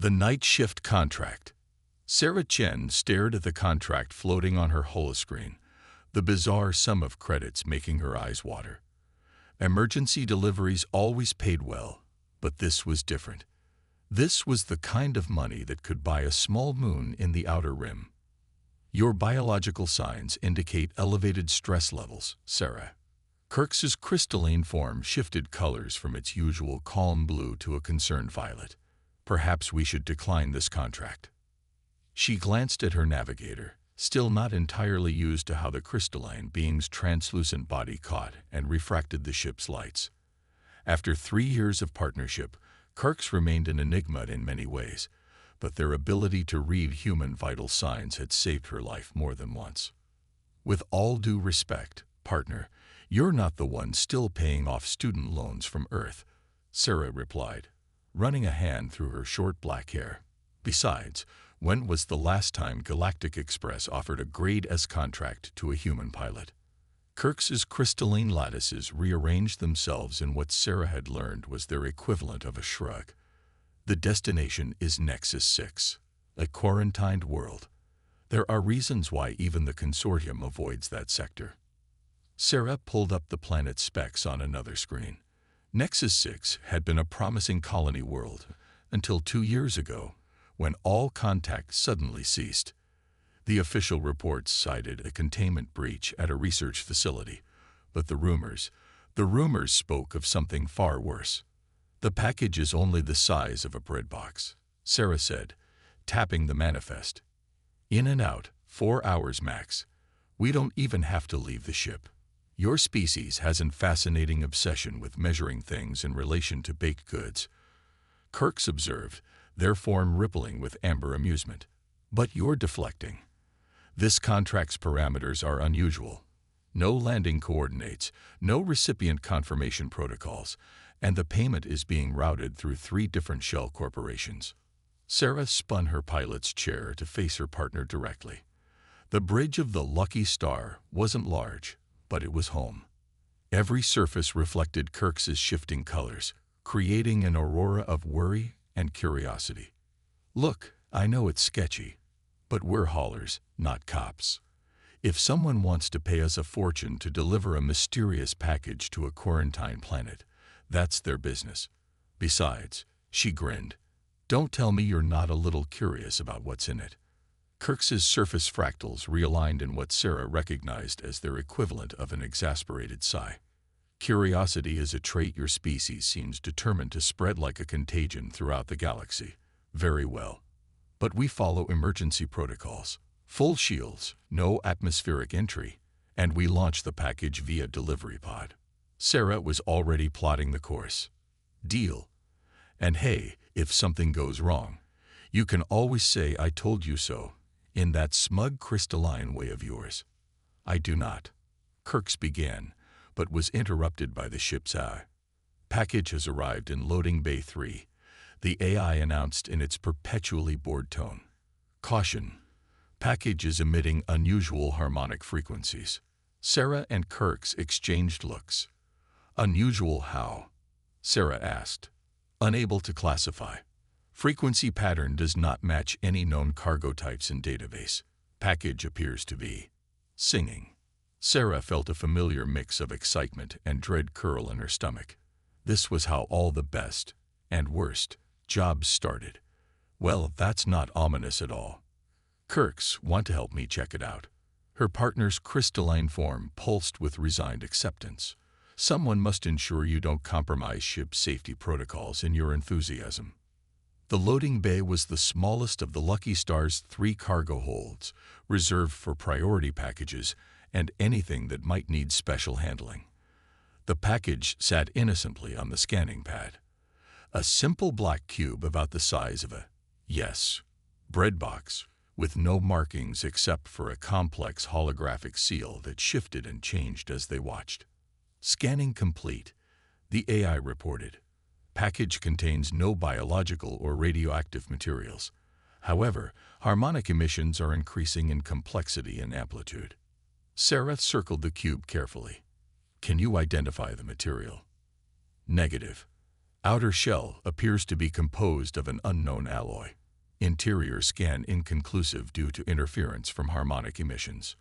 The night shift contract. Sarah Chen stared at the contract floating on her holoscreen, the bizarre sum of credits making her eyes water. Emergency deliveries always paid well, but this was different. This was the kind of money that could buy a small moon in the outer rim. Your biological signs indicate elevated stress levels, Sarah. Kirk's crystalline form shifted colors from its usual calm blue to a concerned violet. Perhaps we should decline this contract. She glanced at her navigator, still not entirely used to how the crystalline being's translucent body caught and refracted the ship's lights. After 3 years of partnership, Kirk's remained an enigma in many ways, but their ability to read human vital signs had saved her life more than once. With all due respect, partner, you're not the one still paying off student loans from Earth, Sarah replied, running a hand through her short black hair. Besides, when was the last time Galactic Express offered a Grade S contract to a human pilot? Kirk's crystalline lattices rearranged themselves in what Sarah had learned was their equivalent of a shrug. The destination is Nexus 6, a quarantined world. There are reasons why even the consortium avoids that sector. Sarah pulled up the planet's specs on another screen. Nexus 6 had been a promising colony world until 2 years ago, when all contact suddenly ceased. The official reports cited a containment breach at a research facility, but the rumors spoke of something far worse. The package is only the size of a bread box, Sarah said, tapping the manifest. In and out, 4 hours max. We don't even have to leave the ship. Your species has a fascinating obsession with measuring things in relation to baked goods, Kirk's observed, their form rippling with amber amusement. But you're deflecting. This contract's parameters are unusual. No landing coordinates, no recipient confirmation protocols, and the payment is being routed through 3 different shell corporations. Sarah spun her pilot's chair to face her partner directly. The bridge of the Lucky Star wasn't large, but it was home. Every surface reflected Kirk's shifting colors, creating an aurora of worry and curiosity. Look, I know it's sketchy, but we're haulers, not cops. If someone wants to pay us a fortune to deliver a mysterious package to a quarantine planet, that's their business. Besides, she grinned, don't tell me you're not a little curious about what's in it. Kirk's surface fractals realigned in what Sarah recognized as their equivalent of an exasperated sigh. Curiosity is a trait your species seems determined to spread like a contagion throughout the galaxy. Very well. But we follow emergency protocols. Full shields, no atmospheric entry, and we launch the package via delivery pod. Sarah was already plotting the course. Deal. And hey, if something goes wrong, you can always say I told you so, in that smug crystalline way of yours. I do not. Kirk's began, but was interrupted by the ship's eye. Package has arrived in loading bay 3, the AI announced in its perpetually bored tone. Caution. Package is emitting unusual harmonic frequencies. Sarah and Kirk's exchanged looks. Unusual how? Sarah asked. Unable to classify. Frequency pattern does not match any known cargo types in database. Package appears to be singing. Sarah felt a familiar mix of excitement and dread curl in her stomach. This was how all the best, and worst, jobs started. Well, that's not ominous at all. Kirk's want to help me check it out. Her partner's crystalline form pulsed with resigned acceptance. Someone must ensure you don't compromise ship safety protocols in your enthusiasm. The loading bay was the smallest of the Lucky Star's 3 cargo holds, reserved for priority packages and anything that might need special handling. The package sat innocently on the scanning pad. A simple black cube about the size of a, bread box, with no markings except for a complex holographic seal that shifted and changed as they watched. Scanning complete, the AI reported. Package contains no biological or radioactive materials. However, harmonic emissions are increasing in complexity and amplitude. Sarah circled the cube carefully. Can you identify the material? Negative. Outer shell appears to be composed of an unknown alloy. Interior scan inconclusive due to interference from harmonic emissions.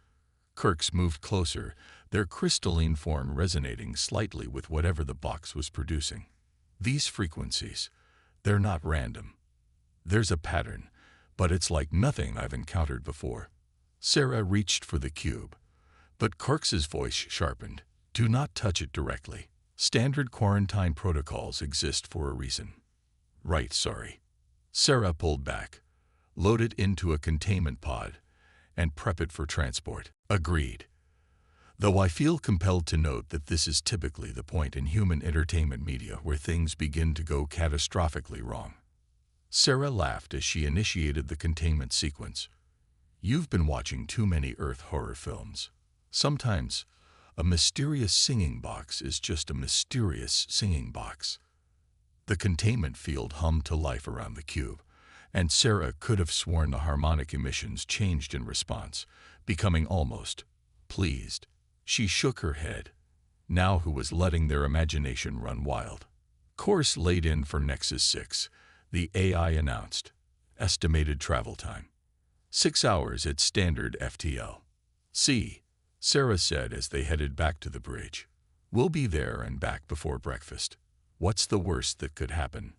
Kirks moved closer, their crystalline form resonating slightly with whatever the box was producing. These frequencies, they're not random. There's a pattern, but it's like nothing I've encountered before. Sarah reached for the cube, but Kirks's voice sharpened. Do not touch it directly. Standard quarantine protocols exist for a reason. Right, sorry. Sarah pulled back, load it into a containment pod, and prep it for transport. Agreed. Though I feel compelled to note that this is typically the point in human entertainment media where things begin to go catastrophically wrong. Sarah laughed as she initiated the containment sequence. You've been watching too many Earth horror films. Sometimes, a mysterious singing box is just a mysterious singing box. The containment field hummed to life around the cube, and Sarah could have sworn the harmonic emissions changed in response, becoming almost pleased. She shook her head. Now who was letting their imagination run wild? Course laid in for Nexus 6, the AI announced. Estimated travel time: 6 hours at standard FTL. See, Sarah said as they headed back to the bridge. We'll be there and back before breakfast. What's the worst that could happen?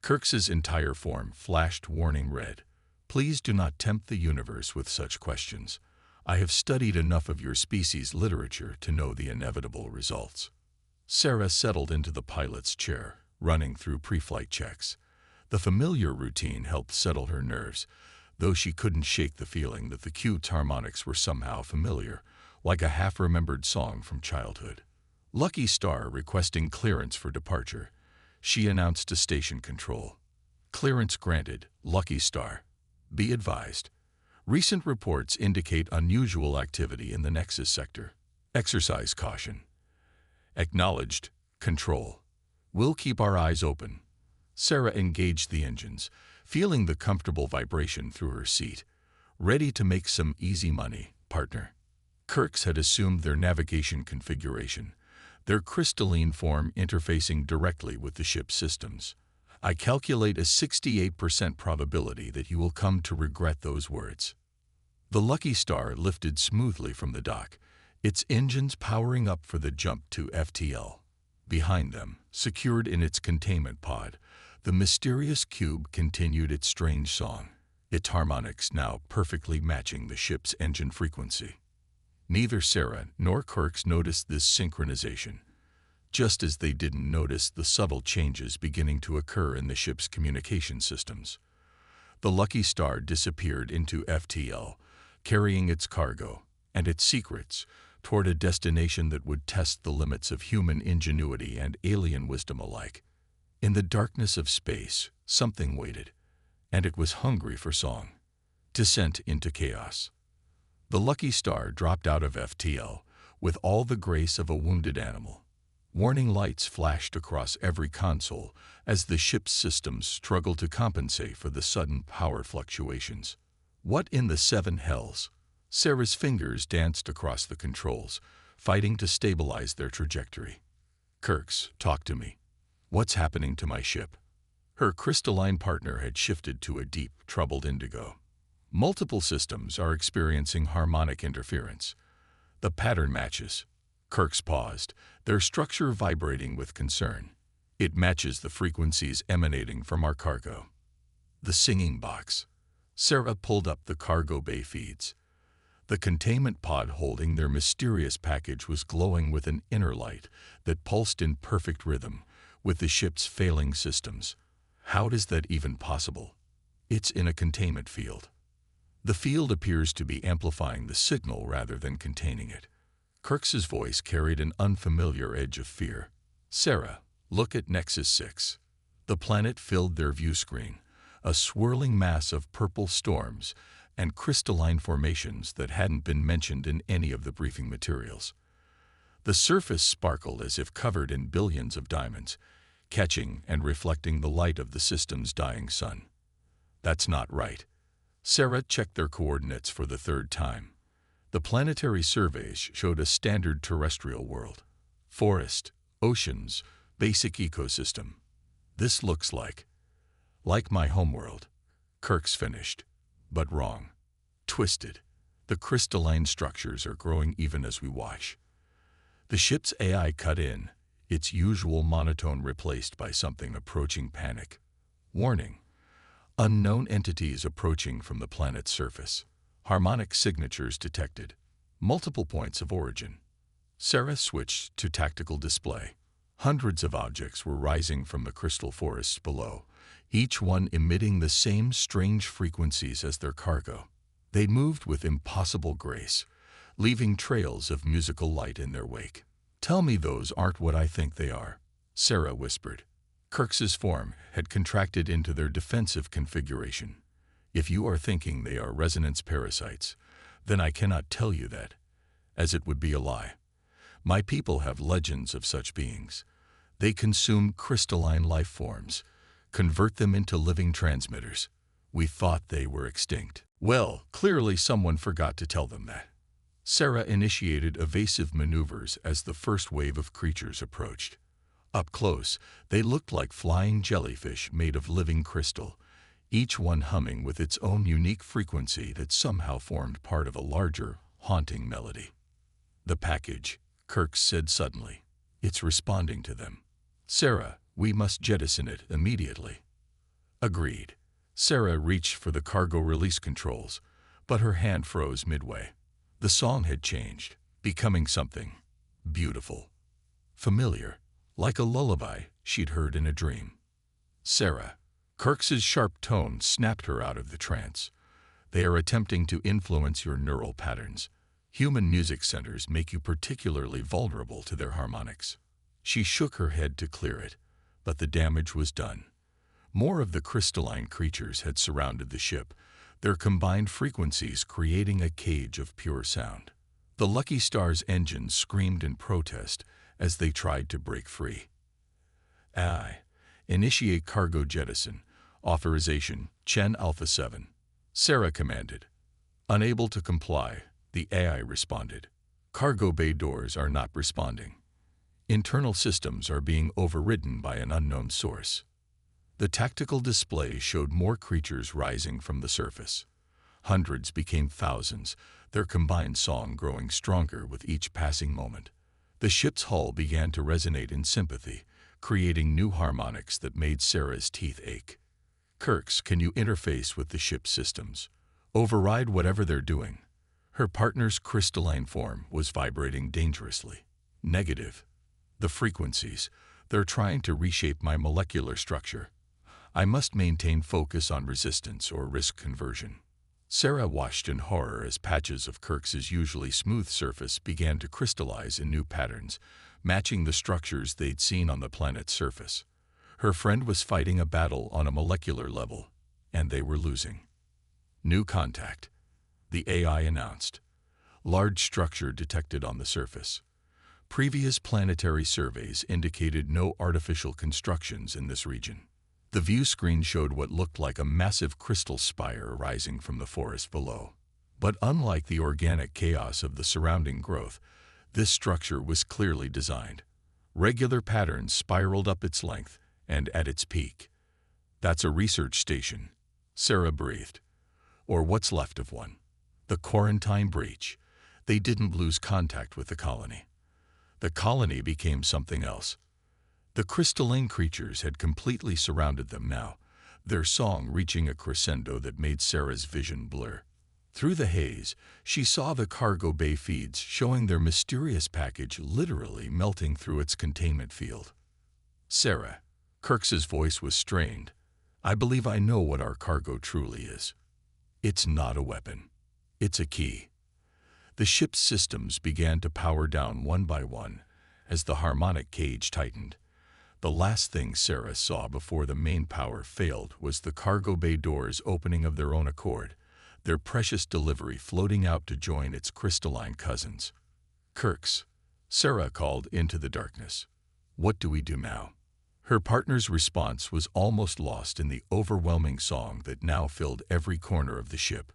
Kirks's entire form flashed warning red. Please do not tempt the universe with such questions. I have studied enough of your species' literature to know the inevitable results. Sarah settled into the pilot's chair, running through pre-flight checks. The familiar routine helped settle her nerves, though she couldn't shake the feeling that the cube's harmonics were somehow familiar, like a half-remembered song from childhood. Lucky Star requesting clearance for departure. She announced to station control. Clearance granted, Lucky Star. Be advised. Recent reports indicate unusual activity in the Nexus sector. Exercise caution. Acknowledged. Control. We'll keep our eyes open. Sarah engaged the engines, feeling the comfortable vibration through her seat. Ready to make some easy money, partner. Kirks had assumed their navigation configuration, their crystalline form interfacing directly with the ship's systems. I calculate a 68% probability that you will come to regret those words. The Lucky Star lifted smoothly from the dock, its engines powering up for the jump to FTL. Behind them, secured in its containment pod, the mysterious cube continued its strange song, its harmonics now perfectly matching the ship's engine frequency. Neither Sarah nor Kirks noticed this synchronization, just as they didn't notice the subtle changes beginning to occur in the ship's communication systems. The Lucky Star disappeared into FTL, carrying its cargo and its secrets toward a destination that would test the limits of human ingenuity and alien wisdom alike. In the darkness of space, something waited, and it was hungry for song. Descent into chaos. The Lucky Star dropped out of FTL with all the grace of a wounded animal. Warning lights flashed across every console as the ship's systems struggled to compensate for the sudden power fluctuations. What in the seven hells? Sarah's fingers danced across the controls, fighting to stabilize their trajectory. Kirks, talk to me. What's happening to my ship? Her crystalline partner had shifted to a deep, troubled indigo. Multiple systems are experiencing harmonic interference. The pattern matches. Kirks paused, their structure vibrating with concern. It matches the frequencies emanating from our cargo. The singing box. Sarah pulled up the cargo bay feeds. The containment pod holding their mysterious package was glowing with an inner light that pulsed in perfect rhythm with the ship's failing systems. How is that even possible? It's in a containment field. The field appears to be amplifying the signal rather than containing it. Kirks's voice carried an unfamiliar edge of fear. Sarah, look at Nexus 6. The planet filled their view screen, a swirling mass of purple storms and crystalline formations that hadn't been mentioned in any of the briefing materials. The surface sparkled as if covered in billions of diamonds, catching and reflecting the light of the system's dying sun. That's not right. Sarah checked their coordinates for the third time. The planetary surveys showed a standard terrestrial world. Forest, oceans, basic ecosystem. This looks like my homeworld. Kirk's finished, but wrong. Twisted. The crystalline structures are growing even as we watch. The ship's AI cut in, its usual monotone replaced by something approaching panic. Warning. Unknown entities approaching from the planet's surface. Harmonic signatures detected. Multiple points of origin. Sarah switched to tactical display. Hundreds of objects were rising from the crystal forests below, each one emitting the same strange frequencies as their cargo. They moved with impossible grace, leaving trails of musical light in their wake. "Tell me those aren't what I think they are," Sarah whispered. Kirk's form had contracted into their defensive configuration. "If you are thinking they are resonance parasites, then I cannot tell you that, as it would be a lie. My people have legends of such beings. They consume crystalline life forms, convert them into living transmitters. We thought they were extinct." Well, clearly someone forgot to tell them that. Sarah initiated evasive maneuvers as the first wave of creatures approached. Up close, they looked like flying jellyfish made of living crystal, each one humming with its own unique frequency that somehow formed part of a larger, haunting melody. "The package," Kirk said suddenly. "It's responding to them. Sarah, we must jettison it immediately." Agreed. Sarah reached for the cargo release controls, but her hand froze midway. The song had changed, becoming something beautiful, familiar, like a lullaby she'd heard in a dream. "Sarah." Kirk's sharp tone snapped her out of the trance. "They are attempting to influence your neural patterns. Human music centers make you particularly vulnerable to their harmonics." She shook her head to clear it, but the damage was done. More of the crystalline creatures had surrounded the ship, their combined frequencies creating a cage of pure sound. The Lucky Star's engines screamed in protest as they tried to break free. Initiate cargo jettison. Authorization, Chen Alpha 7. Sarah commanded. Unable to comply, the AI responded. "Cargo bay doors are not responding. Internal systems are being overridden by an unknown source." The tactical display showed more creatures rising from the surface. Hundreds became thousands, their combined song growing stronger with each passing moment. The ship's hull began to resonate in sympathy, creating new harmonics that made Sarah's teeth ache. "Kirk's, can you interface with the ship's systems? Override whatever they're doing." Her partner's crystalline form was vibrating dangerously. "Negative. The frequencies, they're trying to reshape my molecular structure. I must maintain focus on resistance or risk conversion." Sarah watched in horror as patches of Kirk's usually smooth surface began to crystallize in new patterns, matching the structures they'd seen on the planet's surface. Her friend was fighting a battle on a molecular level, and they were losing. "New contact," the AI announced. "Large structure detected on the surface. Previous planetary surveys indicated no artificial constructions in this region." The view screen showed what looked like a massive crystal spire rising from the forest below. But unlike the organic chaos of the surrounding growth, this structure was clearly designed. Regular patterns spiraled up its length and at its peak. "That's a research station," Sarah breathed. "Or what's left of one." The quarantine breach. They didn't lose contact with the colony. The colony became something else. The crystalline creatures had completely surrounded them now, their song reaching a crescendo that made Sarah's vision blur. Through the haze, she saw the cargo bay feeds showing their mysterious package literally melting through its containment field. "Sarah," Kirk's voice was strained, "I believe I know what our cargo truly is. It's not a weapon. It's a key." The ship's systems began to power down one by one as the harmonic cage tightened. The last thing Sarah saw before the main power failed was the cargo bay doors opening of their own accord, their precious delivery floating out to join its crystalline cousins. "Kirk's," Sarah called into the darkness. "What do we do now?" Her partner's response was almost lost in the overwhelming song that now filled every corner of the ship.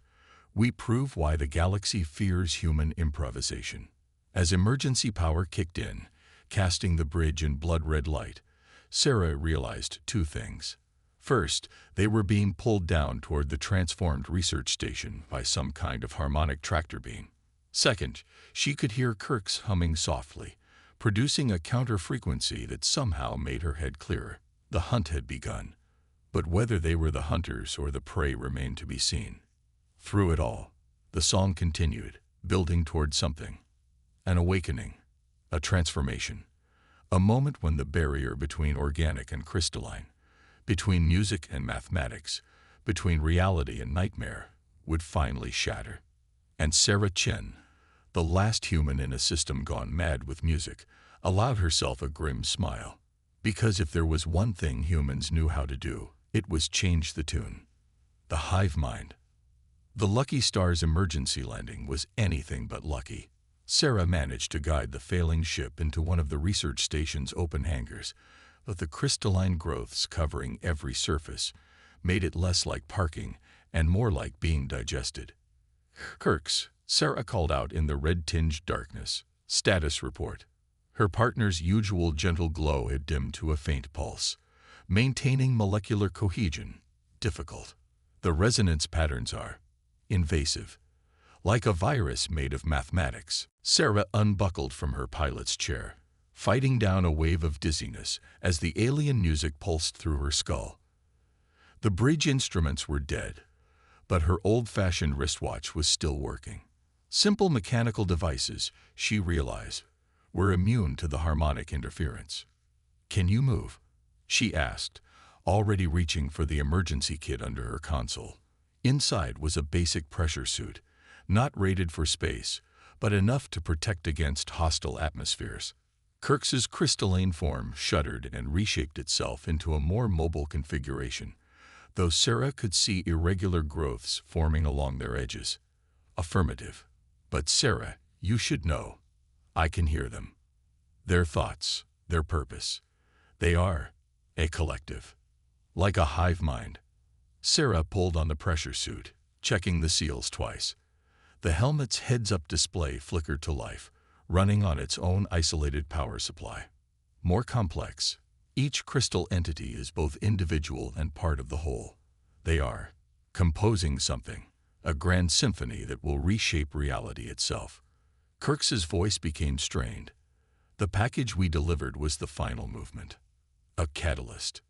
"We prove why the galaxy fears human improvisation." As emergency power kicked in, casting the bridge in blood-red light, Sarah realized two things. First, they were being pulled down toward the transformed research station by some kind of harmonic tractor beam. Second, she could hear Kirk's humming softly, producing a counter-frequency that somehow made her head clearer. The hunt had begun, but whether they were the hunters or the prey remained to be seen. Through it all, the song continued, building toward something. An awakening, a transformation, a moment when the barrier between organic and crystalline, between music and mathematics, between reality and nightmare, would finally shatter. And Sarah Chen, the last human in a system gone mad with music, allowed herself a grim smile. Because if there was one thing humans knew how to do, it was change the tune. The hive mind. The Lucky Star's emergency landing was anything but lucky. Sarah managed to guide the failing ship into one of the research station's open hangars, but the crystalline growths covering every surface made it less like parking and more like being digested. Kirk's, Sarah called out in the red-tinged darkness. Status report. Her partner's usual gentle glow had dimmed to a faint pulse. Maintaining molecular cohesion, difficult. The resonance patterns are invasive. Like a virus made of mathematics. Sarah unbuckled from her pilot's chair, fighting down a wave of dizziness as the alien music pulsed through her skull. The bridge instruments were dead, but her old-fashioned wristwatch was still working. Simple mechanical devices, she realized, were immune to the harmonic interference. "Can you move?" she asked, already reaching for the emergency kit under her console. Inside was a basic pressure suit, not rated for space, but enough to protect against hostile atmospheres. Kirk's crystalline form shuddered and reshaped itself into a more mobile configuration, though Sarah could see irregular growths forming along their edges. Affirmative. But Sarah, you should know. I can hear them. Their thoughts, their purpose. They are a collective. Like a hive mind. Sarah pulled on the pressure suit, checking the seals twice. The helmet's heads-up display flickered to life, running on its own isolated power supply. More complex, each crystal entity is both individual and part of the whole. They are composing something, a grand symphony that will reshape reality itself. Kirk's voice became strained. The package we delivered was the final movement. A catalyst.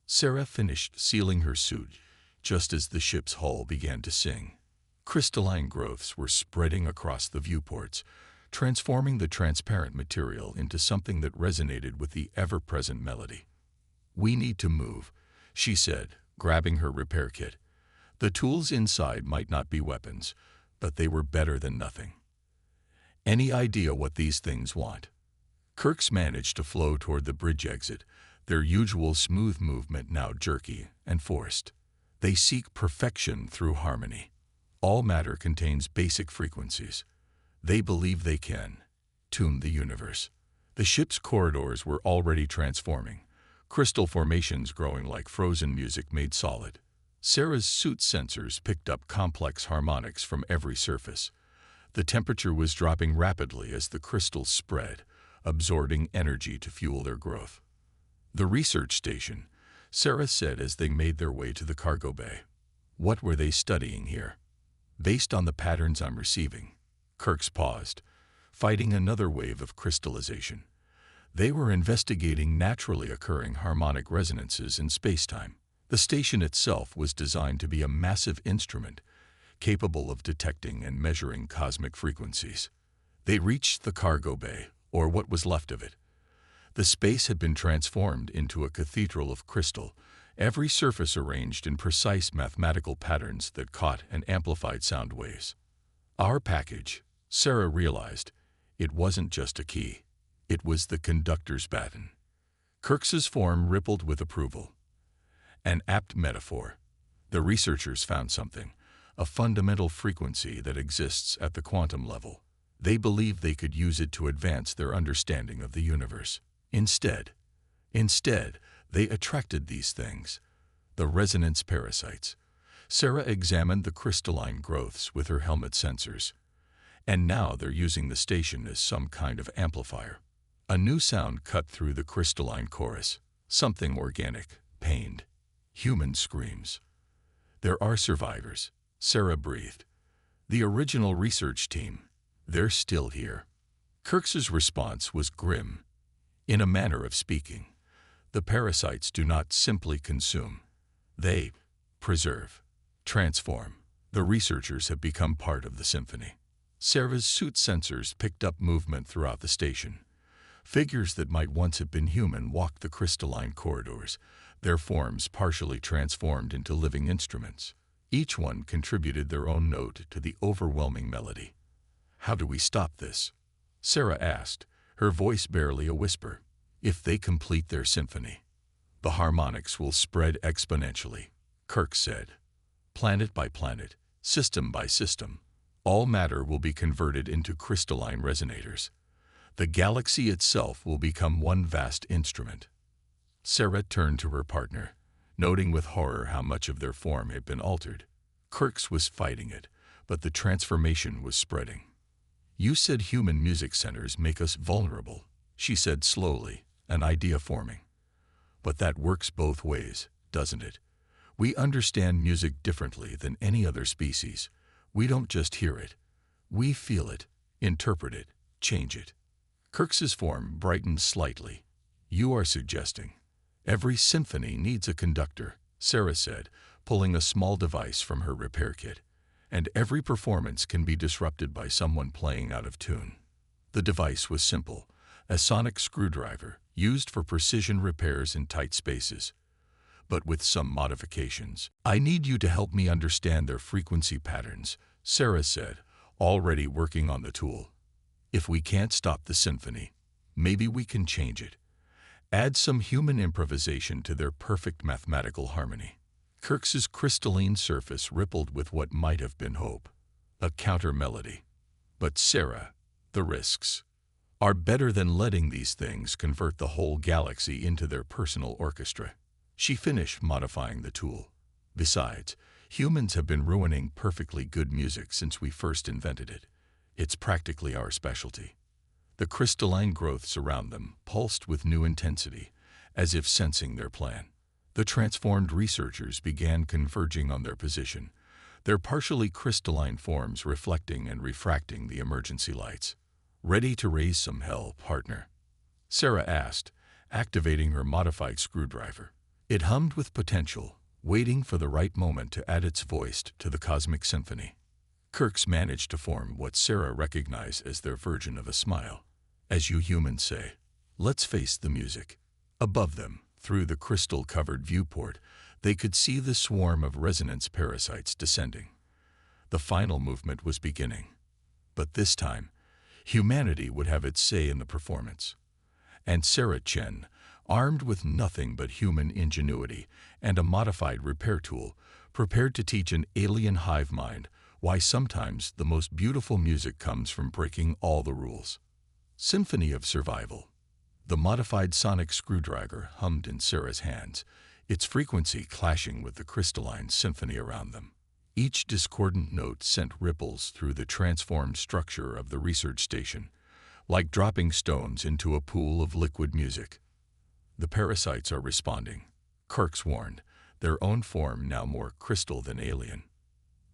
Sarah finished sealing her suit just as the ship's hull began to sing. Crystalline growths were spreading across the viewports, transforming the transparent material into something that resonated with the ever-present melody. "We need to move," she said, grabbing her repair kit. The tools inside might not be weapons, but they were better than nothing. "Any idea what these things want?" Kirk's managed to flow toward the bridge exit, their usual smooth movement now jerky and forced. "They seek perfection through harmony. All matter contains basic frequencies. They believe they can tune the universe." The ship's corridors were already transforming, crystal formations growing like frozen music made solid. Sarah's suit sensors picked up complex harmonics from every surface. The temperature was dropping rapidly as the crystals spread, absorbing energy to fuel their growth. "The research station," Sarah said as they made their way to the cargo bay. "What were they studying here?" "Based on the patterns I'm receiving." Kirk's paused, fighting another wave of crystallization. "They were investigating naturally occurring harmonic resonances in spacetime. The station itself was designed to be a massive instrument, capable of detecting and measuring cosmic frequencies." They reached the cargo bay, or what was left of it. The space had been transformed into a cathedral of crystal, every surface arranged in precise mathematical patterns that caught and amplified sound waves. Our package, Sarah realized, it wasn't just a key. It was the conductor's baton. Kirk's form rippled with approval. An apt metaphor. The researchers found something, a fundamental frequency that exists at the quantum level. They believed they could use it to advance their understanding of the universe. Instead, they attracted these things, the resonance parasites. Sarah examined the crystalline growths with her helmet sensors. And now they're using the station as some kind of amplifier. A new sound cut through the crystalline chorus. Something organic, pained. Human screams. There are survivors, Sarah breathed. The original research team. They're still here. Kirk's response was grim. In a manner of speaking, the parasites do not simply consume. They preserve, transform. The researchers have become part of the symphony. Sarah's suit sensors picked up movement throughout the station. Figures that might once have been human walked the crystalline corridors, their forms partially transformed into living instruments. Each one contributed their own note to the overwhelming melody. How do we stop this? Sarah asked, her voice barely a whisper. If they complete their symphony, the harmonics will spread exponentially, Kirk said. Planet by planet, system by system, all matter will be converted into crystalline resonators. The galaxy itself will become one vast instrument. Sarah turned to her partner, noting with horror how much of their form had been altered. Kirk's was fighting it, but the transformation was spreading. You said human music centers make us vulnerable, she said slowly, an idea forming. But that works both ways, doesn't it? We understand music differently than any other species. We don't just hear it. We feel it, interpret it, change it. Kirk's form brightened slightly. You are suggesting every symphony needs a conductor, Sarah said, pulling a small device from her repair kit. And every performance can be disrupted by someone playing out of tune. The device was simple, a sonic screwdriver used for precision repairs in tight spaces. But with some modifications. I need you to help me understand their frequency patterns, Sarah said, already working on the tool. If we can't stop the symphony, maybe we can change it. Add some human improvisation to their perfect mathematical harmony. Kirk's crystalline surface rippled with what might have been hope, a counter-melody. But Sarah, the risks are better than letting these things convert the whole galaxy into their personal orchestra. She finished modifying the tool. Besides, humans have been ruining perfectly good music since we first invented it. It's practically our specialty. The crystalline growths around them pulsed with new intensity, as if sensing their plan. The transformed researchers began converging on their position, their partially crystalline forms reflecting and refracting the emergency lights. Ready to raise some hell, partner? Sarah asked, activating her modified screwdriver. It hummed with potential, waiting for the right moment to add its voice to the cosmic symphony. Kirk's managed to form what Sarah recognized as their version of a smile. As you humans say, let's face the music. Above them, through the crystal-covered viewport, they could see the swarm of resonance parasites descending. The final movement was beginning. But this time, humanity would have its say in the performance. And Sarah Chen, armed with nothing but human ingenuity and a modified repair tool, prepared to teach an alien hive mind why sometimes the most beautiful music comes from breaking all the rules. Symphony of Survival. The modified sonic screwdriver hummed in Sarah's hands, its frequency clashing with the crystalline symphony around them. Each discordant note sent ripples through the transformed structure of the research station, like dropping stones into a pool of liquid music. The parasites are responding, Kirk's warned, their own form now more crystal than alien.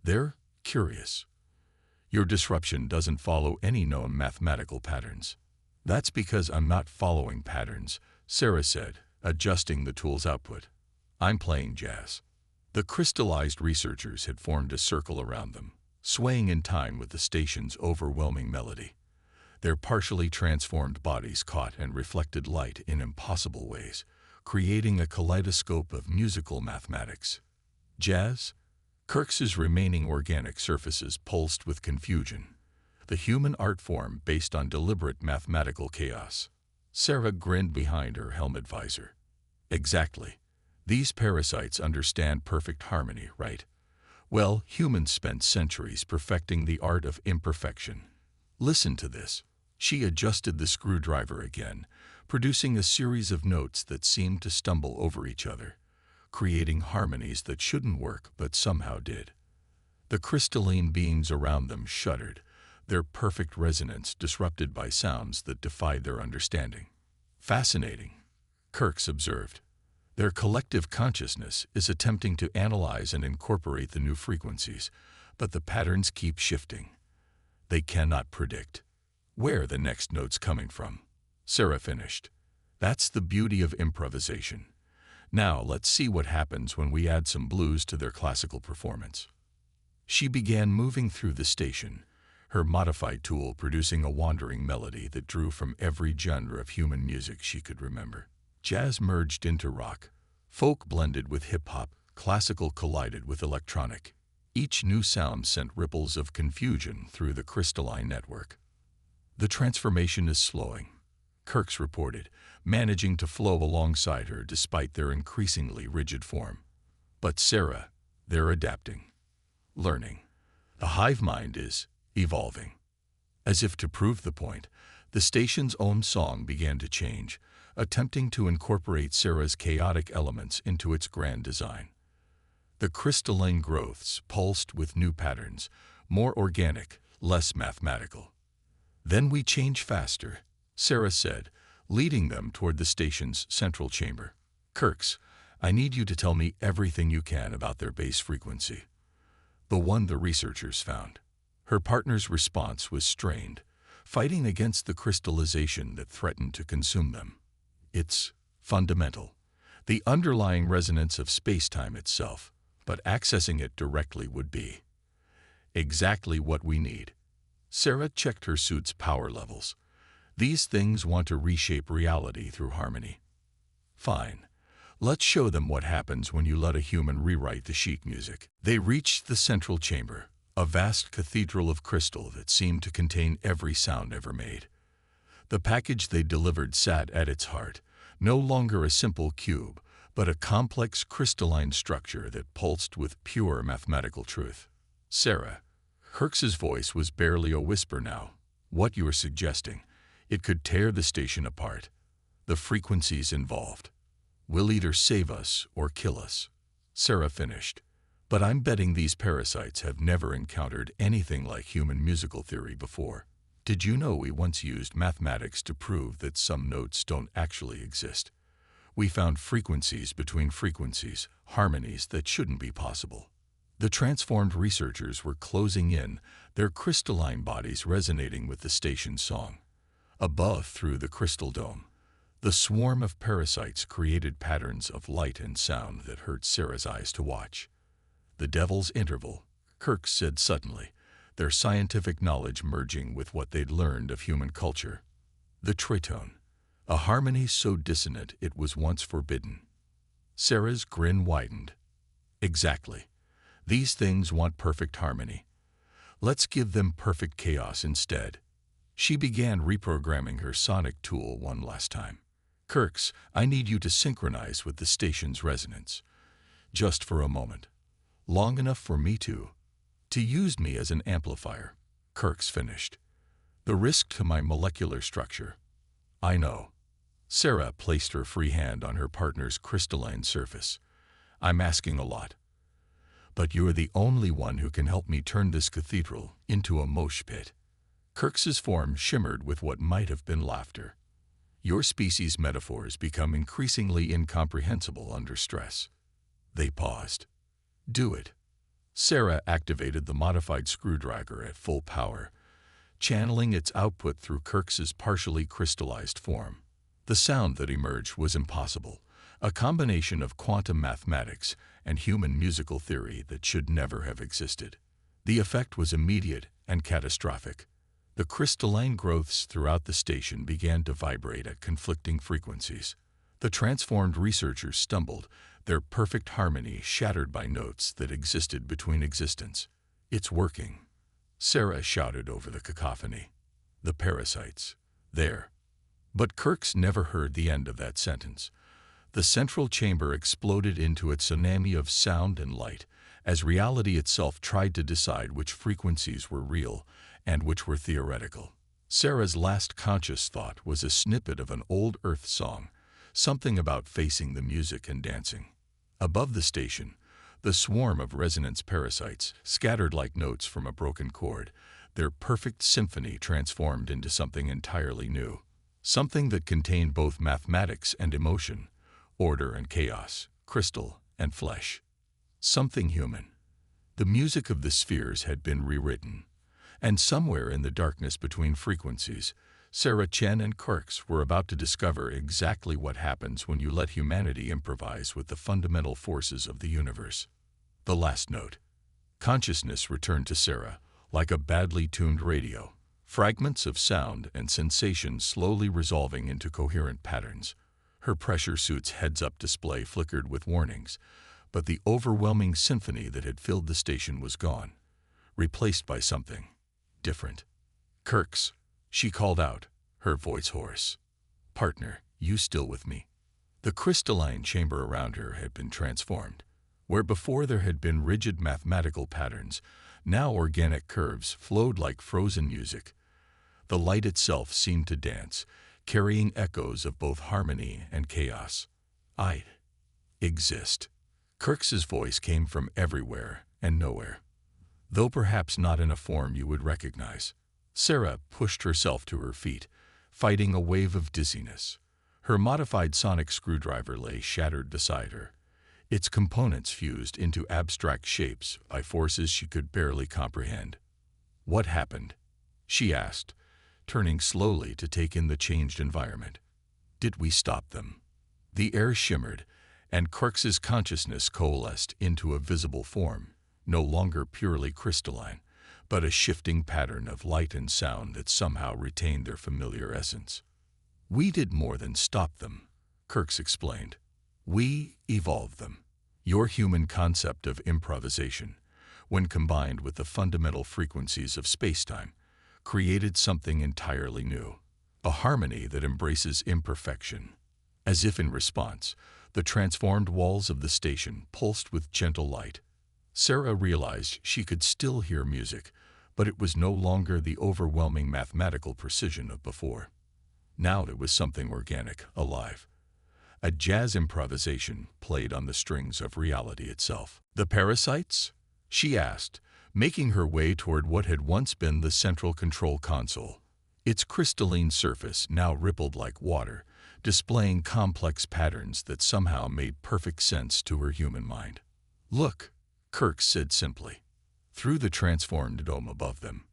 They're curious. Your disruption doesn't follow any known mathematical patterns. That's because I'm not following patterns, Sarah said, adjusting the tool's output. I'm playing jazz. The crystallized researchers had formed a circle around them, swaying in time with the station's overwhelming melody. Their partially transformed bodies caught and reflected light in impossible ways, creating a kaleidoscope of musical mathematics. Jazz? Kirk's remaining organic surfaces pulsed with confusion, the human art form based on deliberate mathematical chaos. Sarah grinned behind her helmet visor. Exactly. These parasites understand perfect harmony, right? Well, humans spent centuries perfecting the art of imperfection. Listen to this. She adjusted the screwdriver again, producing a series of notes that seemed to stumble over each other, creating harmonies that shouldn't work but somehow did. The crystalline beings around them shuddered, their perfect resonance disrupted by sounds that defied their understanding. Fascinating, Kirk's observed. Their collective consciousness is attempting to analyze and incorporate the new frequencies, but the patterns keep shifting. They cannot predict where the next note's coming from. Sarah finished. That's the beauty of improvisation. Now let's see what happens when we add some blues to their classical performance. She began moving through the station, her modified tool producing a wandering melody that drew from every genre of human music she could remember. Jazz merged into rock, folk blended with hip-hop, classical collided with electronic. Each new sound sent ripples of confusion through the crystalline network. The transformation is slowing, Kirks reported, managing to flow alongside her despite their increasingly rigid form. But Sarah, they're adapting, learning. The hive mind is evolving. As if to prove the point, the station's own song began to change, attempting to incorporate Sarah's chaotic elements into its grand design. The crystalline growths pulsed with new patterns, more organic, less mathematical. Then we change faster, Sarah said, leading them toward the station's central chamber. Kirks, I need you to tell me everything you can about their base frequency, the one the researchers found. Her partner's response was strained, fighting against the crystallization that threatened to consume them. It's fundamental, the underlying resonance of space-time itself, but accessing it directly would be exactly what we need. Sarah checked her suit's power levels. These things want to reshape reality through harmony. Fine. Let's show them what happens when you let a human rewrite the sheet music. They reached the central chamber, a vast cathedral of crystal that seemed to contain every sound ever made. The package they delivered sat at its heart, no longer a simple cube, but a complex crystalline structure that pulsed with pure mathematical truth. Sarah, Kirks's voice was barely a whisper now. What you're suggesting, it could tear the station apart. The frequencies involved will either save us or kill us. Sarah finished. But I'm betting these parasites have never encountered anything like human musical theory before. Did you know we once used mathematics to prove that some notes don't actually exist? We found frequencies between frequencies, harmonies that shouldn't be possible. The transformed researchers were closing in, their crystalline bodies resonating with the station's song. Above, through the crystal dome, the swarm of parasites created patterns of light and sound that hurt Sarah's eyes to watch. The devil's interval, Kirk said suddenly, their scientific knowledge merging with what they'd learned of human culture. The tritone, a harmony so dissonant it was once forbidden. Sarah's grin widened. Exactly. These things want perfect harmony. Let's give them perfect chaos instead. She began reprogramming her sonic tool one last time. Kirks, I need you to synchronize with the station's resonance. Just for a moment. Long enough for me to use me as an amplifier. Kirks finished. The risk to my molecular structure. I know. Sarah placed her free hand on her partner's crystalline surface. I'm asking a lot. But you're the only one who can help me turn this cathedral into a mosh pit. Kirks's form shimmered with what might have been laughter. Your species' metaphors become increasingly incomprehensible under stress. They paused. Do it. Sarah activated the modified screwdriver at full power, channeling its output through Kirks's partially crystallized form. The sound that emerged was impossible, a combination of quantum mathematics and human musical theory that should never have existed. The effect was immediate and catastrophic. The crystalline growths throughout the station began to vibrate at conflicting frequencies. The transformed researchers stumbled, their perfect harmony shattered by notes that existed between existence. It's working, Sarah shouted over the cacophony. The parasites. There. But Kirks never heard the end of that sentence. The central chamber exploded into a tsunami of sound and light, as reality itself tried to decide which frequencies were real and which were theoretical. Sarah's last conscious thought was a snippet of an old Earth song, something about facing the music and dancing. Above the station, the swarm of resonance parasites scattered like notes from a broken chord, their perfect symphony transformed into something entirely new. Something that contained both mathematics and emotion, order and chaos, crystal and flesh. Something human. The music of the spheres had been rewritten, and somewhere in the darkness between frequencies, Sarah Chen and Kirks were about to discover exactly what happens when you let humanity improvise with the fundamental forces of the universe. The last note. Consciousness returned to Sarah, like a badly tuned radio, fragments of sound and sensation slowly resolving into coherent patterns. Her pressure suit's heads-up display flickered with warnings, but the overwhelming symphony that had filled the station was gone, replaced by something different. "Kirks," she called out, her voice hoarse. "Partner, you still with me?" The crystalline chamber around her had been transformed. Where before there had been rigid mathematical patterns, now organic curves flowed like frozen music. The light itself seemed to dance, carrying echoes of both harmony and chaos. "I exist." Kirks's voice came from everywhere and nowhere, though perhaps not in a form you would recognize. Sarah pushed herself to her feet, fighting a wave of dizziness. Her modified sonic screwdriver lay shattered beside her, its components fused into abstract shapes by forces she could barely comprehend. "What happened?" she asked, turning slowly to take in the changed environment. "Did we stop them?" The air shimmered, and Kirks's consciousness coalesced into a visible form, no longer purely crystalline, but a shifting pattern of light and sound that somehow retained their familiar essence. "We did more than stop them," Kirks explained. "We evolved them." Your human concept of improvisation, when combined with the fundamental frequencies of spacetime, created something entirely new, a harmony that embraces imperfection. As if in response, the transformed walls of the station pulsed with gentle light. Sarah realized she could still hear music, but it was no longer the overwhelming mathematical precision of before. Now it was something organic, alive. A jazz improvisation played on the strings of reality itself. "The parasites?" she asked, making her way toward what had once been the central control console. Its crystalline surface now rippled like water, displaying complex patterns that somehow made perfect sense to her human mind. "Look," Kirk said simply. Through the transformed dome above them,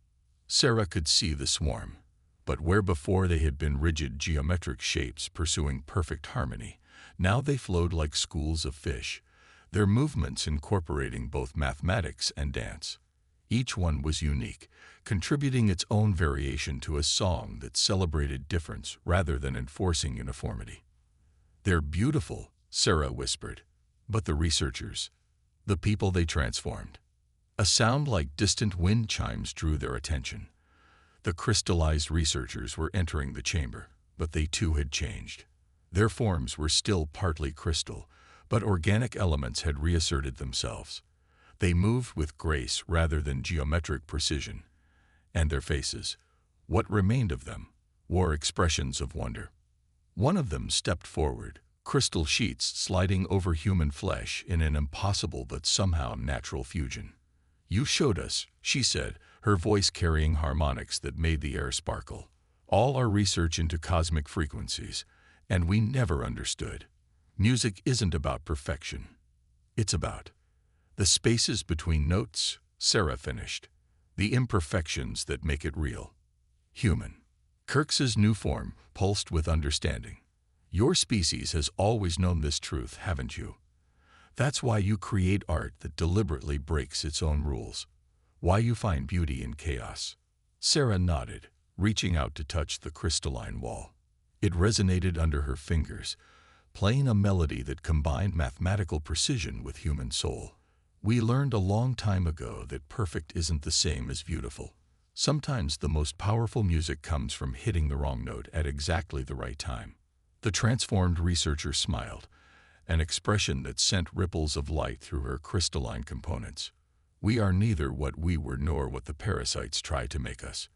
Sarah could see the swarm. But where before they had been rigid geometric shapes pursuing perfect harmony, now they flowed like schools of fish, their movements incorporating both mathematics and dance. Each one was unique, contributing its own variation to a song that celebrated difference rather than enforcing uniformity. "They're beautiful," Sarah whispered. "But the researchers, the people they transformed." A sound like distant wind chimes drew their attention. The crystallized researchers were entering the chamber, but they too had changed. Their forms were still partly crystal, but organic elements had reasserted themselves. They moved with grace rather than geometric precision, and their faces, what remained of them, wore expressions of wonder. One of them stepped forward, crystal sheets sliding over human flesh in an impossible but somehow natural fusion. "You showed us," she said, her voice carrying harmonics that made the air sparkle, "all our research into cosmic frequencies, and we never understood. Music isn't about perfection. It's about the spaces between notes," Sarah finished, "the imperfections that make it real. Human." Kirks's new form pulsed with understanding. "Your species has always known this truth, haven't you? That's why you create art that deliberately breaks its own rules. Why you find beauty in chaos." Sarah nodded, reaching out to touch the crystalline wall. It resonated under her fingers, playing a melody that combined mathematical precision with human soul. "We learned a long time ago that perfect isn't the same as beautiful. Sometimes the most powerful music comes from hitting the wrong note at exactly the right time." The transformed researcher smiled, an expression that sent ripples of light through her crystalline components. "We are neither what we were nor what the parasites tried to make us.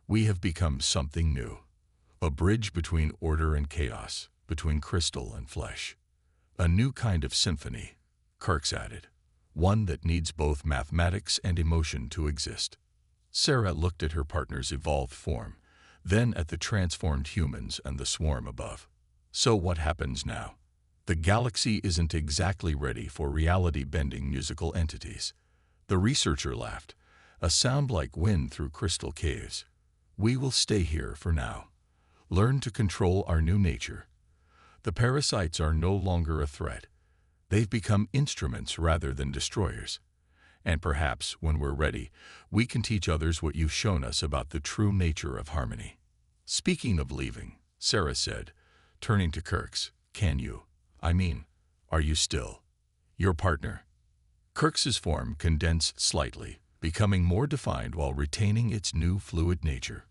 We have become something new. A bridge between order and chaos, between crystal and flesh. A new kind of symphony," Kirks added. "One that needs both mathematics and emotion to exist." Sarah looked at her partner's evolved form, then at the transformed humans and the swarm above. "So what happens now?" The galaxy isn't exactly ready for reality-bending musical entities. The researcher laughed, a sound like wind through crystal caves. We will stay here for now. Learn to control our new nature. The parasites are no longer a threat. They've become instruments rather than destroyers. And perhaps, when we're ready, we can teach others what you've shown us about the true nature of harmony. Speaking of leaving, Sarah said, turning to Kirk's, are you still your partner? Kirk's form condensed slightly, becoming more defined while retaining its new fluid nature.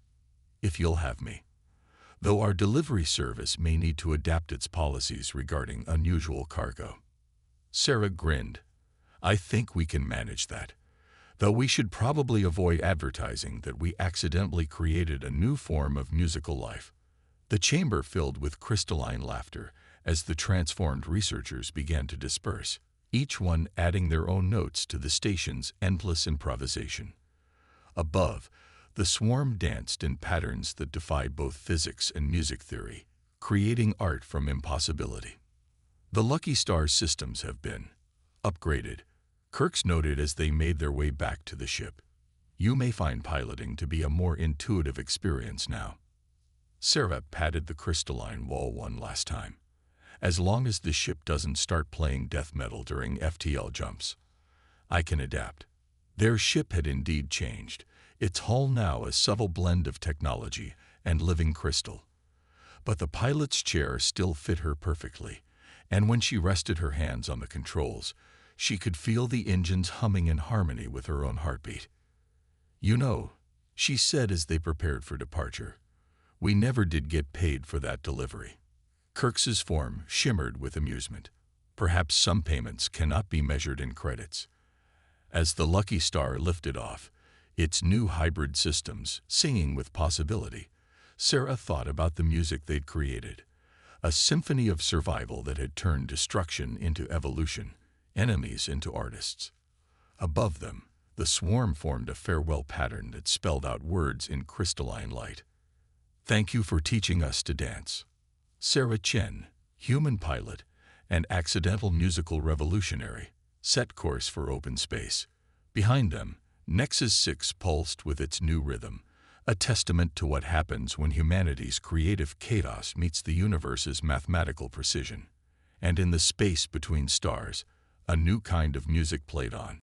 If you'll have me. Though our delivery service may need to adapt its policies regarding unusual cargo. Sarah grinned. I think we can manage that. Though we should probably avoid advertising that we accidentally created a new form of musical life. The chamber filled with crystalline laughter as the transformed researchers began to disperse, each one adding their own notes to the station's endless improvisation. Above, the swarm danced in patterns that defied both physics and music theory, creating art from impossibility. The Lucky Star systems have been upgraded, Kirk's noted as they made their way back to the ship. You may find piloting to be a more intuitive experience now. Sarah patted the crystalline wall one last time. As long as the ship doesn't start playing death metal during FTL jumps, I can adapt. Their ship had indeed changed, its hull now a subtle blend of technology and living crystal. But the pilot's chair still fit her perfectly, and when she rested her hands on the controls, she could feel the engines humming in harmony with her own heartbeat. You know, she said as they prepared for departure, we never did get paid for that delivery. Kirk's form shimmered with amusement. Perhaps some payments cannot be measured in credits. As the Lucky Star lifted off, its new hybrid systems singing with possibility, Sarah thought about the music they'd created. A symphony of survival that had turned destruction into evolution, enemies into artists. Above them, the swarm formed a farewell pattern that spelled out words in crystalline light. Thank you for teaching us to dance. Sarah Chen, human pilot and accidental musical revolutionary, set course for open space. Behind them, Nexus 6 pulsed with its new rhythm, a testament to what happens when humanity's creative chaos meets the universe's mathematical precision. And in the space between stars, a new kind of music played on.